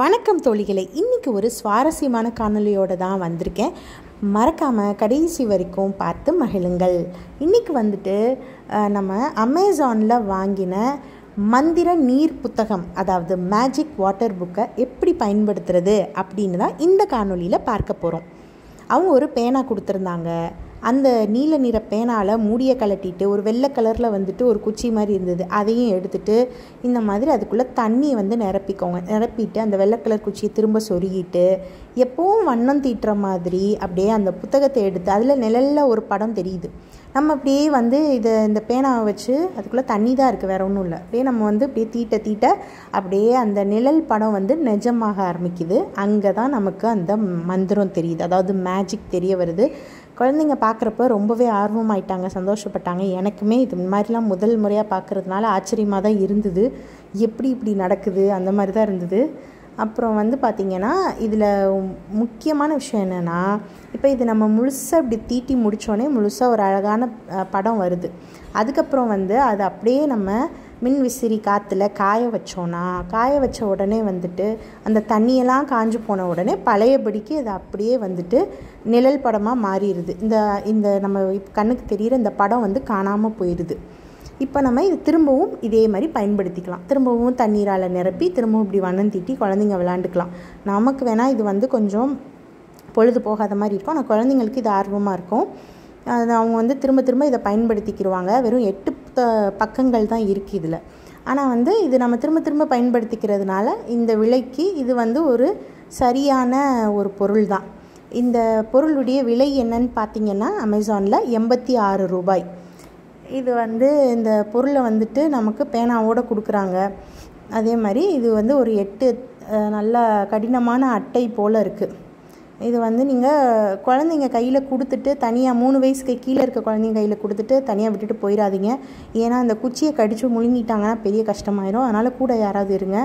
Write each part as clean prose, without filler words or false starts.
வணக்கம் தோழிகளே, இன்றைக்கி ஒரு சுவாரஸ்யமான காணொலியோடு தான் வந்திருக்கேன். மறக்காமல் கடைசி வரைக்கும் பார்த்து மகிழுங்கள். இன்றைக்கி நம்ம அமேசானில் வாங்கின மந்திர நீர் புத்தகம், அதாவது மேஜிக் வாட்டர் புக்கை எப்படி பயன்படுத்துறது அப்படின்னு தான் இந்த காணொலியில் பார்க்க போகிறோம். அவங்க ஒரு பேனா கொடுத்துருந்தாங்க. அந்த நீல நிற பேனாவில் மூடியை கலட்டிட்டு ஒரு வெள்ளை கலரில் ஒரு குச்சி மாதிரி இருந்தது. அதையும் எடுத்துகிட்டு இந்த மாதிரி அதுக்குள்ளே தண்ணியை நிரப்பிட்டு அந்த வெள்ளை கலர் குச்சியை திரும்ப சொருகிட்டு எப்பவும் வண்ணம் தீட்டுற மாதிரி அப்படியே அந்த புத்தகத்தை எடுத்து அதில் நிழலில் ஒரு படம் தெரியுது. நம்ம அப்படியே இந்த பேனாவை வச்சு அதுக்குள்ளே தண்ணி தான் இருக்குது, வேறு ஒன்றும் இல்லை. அப்படியே நம்ம அப்படியே தீட்ட அப்படியே அந்த நிழல் படம் நிஜமாக ஆரம்பிக்குது. அங்கே தான் நமக்கு அந்த மந்திரம் தெரியுது, அதாவது மேஜிக் தெரிய வருது. குழந்தைங்க பார்க்குறப்ப ரொம்பவே ஆர்வமாயிட்டாங்க, சந்தோஷப்பட்டாங்க. எனக்குமே இது மாதிரிலாம் முதல் முறையாக பார்க்குறதுனால ஆச்சரியமாக தான் இருந்தது. எப்படி இப்படி நடக்குது அந்த மாதிரி தான் இருந்தது. அப்புறம் பார்த்திங்கன்னா இதில் முக்கியமான விஷயம் என்னென்னா, இப்போ இது நம்ம முழுசாக இப்படி தீட்டி முடித்தோடனே முழுசாக ஒரு அழகான படம் வருது. அதுக்கப்புறம் அது அப்படியே நம்ம மின் விசிறி காற்றுல காய வச்ச உடனே அந்த தண்ணியெல்லாம் காஞ்சு போன உடனே பழையபடிக்கு அது அப்படியே நிழல் படமாக மாறிடுது. இந்த நம்ம கண்ணுக்கு தெரிகிற இந்த படம் காணாமல் போயிடுது. இப்போ நம்ம இது திரும்பவும் இதே மாதிரி பயன்படுத்திக்கலாம். திரும்பவும் தண்ணீரால் நிரப்பி திரும்பவும் இப்படி வண்ணம் தீட்டி குழந்தைங்க விளாண்டுக்கலாம். நமக்கு வேணால் இது கொஞ்சம் பொழுது போகாத மாதிரி இருக்கும், ஆனால் குழந்தைங்களுக்கு இது ஆர்வமாக இருக்கும். அது அவங்க திரும்ப இதை பயன்படுத்திக்கிடுவாங்க. வெறும் 8 பக்கங்கள் தான் இருக்குது இதில். ஆனால் இது நம்ம திரும்ப பயன்படுத்திக்கிறதுனால இந்த விலைக்கு இது ஒரு சரியான ஒரு பொருள் தான். இந்த பொருளுடைய விலை என்னன்னு பார்த்திங்கன்னா அமேசானில் 86 ரூபாய். இது இந்த பொருளை நமக்கு பேனாவோடு கொடுக்குறாங்க. அதே மாதிரி இது ஒரு 8 நல்ல கடினமான அட்டை போல் இருக்குது. இது நீங்கள் குழந்தைங்க கையில் கொடுத்துட்டு தனியாக 3 வயசுக்கு கீழே இருக்க குழந்தைங்க கையில் கொடுத்துட்டு தனியாக விட்டுட்டு போயிடாதீங்க. ஏன்னா அந்த குச்சியை கடித்து முழுங்கிட்டாங்கன்னா பெரிய கஷ்டமாயிரும். அதனால் கூட யாராவது இருங்க.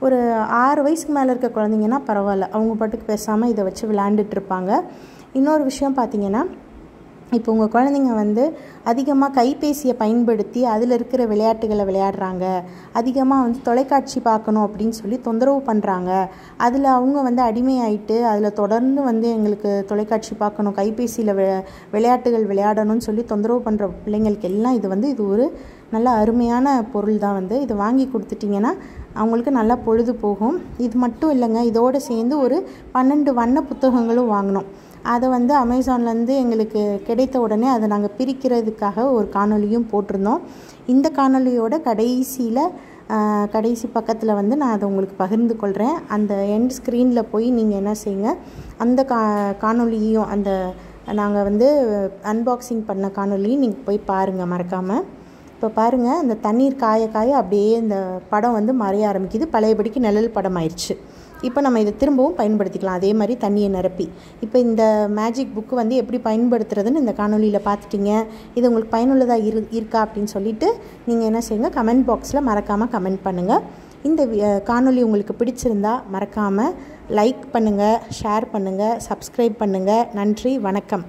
ஒரு 6 வயசுக்கு மேலே இருக்க குழந்தைங்கன்னா பரவாயில்ல, அவங்க பாட்டுக்கு பேசாமல் இதை வச்சு விளையாண்டுட்ருப்பாங்க. இன்னொரு விஷயம் பார்த்திங்கன்னா, இப்போ உங்கள் குழந்தைங்க அதிகமாக கைபேசியை பயன்படுத்தி அதில் இருக்கிற விளையாட்டுகளை விளையாடுறாங்க, அதிகமாக தொலைக்காட்சி பார்க்கணும் அப்படின்னு சொல்லி தொந்தரவு பண்ணுறாங்க. அதில் அவங்க அடிமையாயிட்டு அதில் தொடர்ந்து எங்களுக்கு தொலைக்காட்சி பார்க்கணும், கைபேசியில் விளையாட்டுகள் விளையாடணும்னு சொல்லி தொந்தரவு பண்ணுற பிள்ளைங்களுக்கு எல்லாம் இது ஒரு நல்ல அருமையான பொருள் தான். இது வாங்கி கொடுத்துட்டிங்கன்னா அவங்களுக்கு நல்லா பொழுது போகும். இது மட்டும் இல்லைங்க, இதோடு சேர்ந்து ஒரு 12 வண்ண புத்தகங்களும் வாங்கினோம். அதை அமேசான்லேருந்து எங்களுக்கு கிடைத்த உடனே அதை நாங்கள் பிரிக்கிறதுக்காக ஒரு காணொலியும் போட்டிருந்தோம். இந்த காணொலியோட கடைசி பக்கத்தில் நான் அதை உங்களுக்கு பகிர்ந்து கொள்கிறேன். அந்த எண்ட் ஸ்க்ரீனில் போய் நீங்கள் என்ன செய்யுங்க, அந்த காணொலியும் அந்த நாங்கள் அன்பாக்சிங் பண்ண காணொலியும் நீங்கள் போய் பாருங்கள் மறக்காமல். இப்போ பாருங்கள், அந்த தண்ணீர் காய அப்படியே இந்த படம் மறைய ஆரம்பிக்குது. பழையபடிக்கு நிழல் படம் ஆயிடுச்சு. இப்போ நம்ம இதை திரும்பவும் பயன்படுத்திக்கலாம், அதே மாதிரி தண்ணியை நிரப்பி. இப்போ இந்த மேஜிக் புக்கு எப்படி பயன்படுத்துறதுன்னு இந்த காணொலியில் பார்த்துட்டிங்க. இது உங்களுக்கு பயனுள்ளதாக இருக்கா அப்படின்னு சொல்லிவிட்டு நீங்கள் என்ன செய்யுங்க, கமெண்ட் பாக்ஸில் மறக்காமல் கமெண்ட் பண்ணுங்கள். இந்த காணொலி உங்களுக்கு பிடிச்சிருந்தா மறக்காமல் லைக் பண்ணுங்கள், ஷேர் பண்ணுங்கள், சப்ஸ்கிரைப் பண்ணுங்கள். நன்றி, வணக்கம்.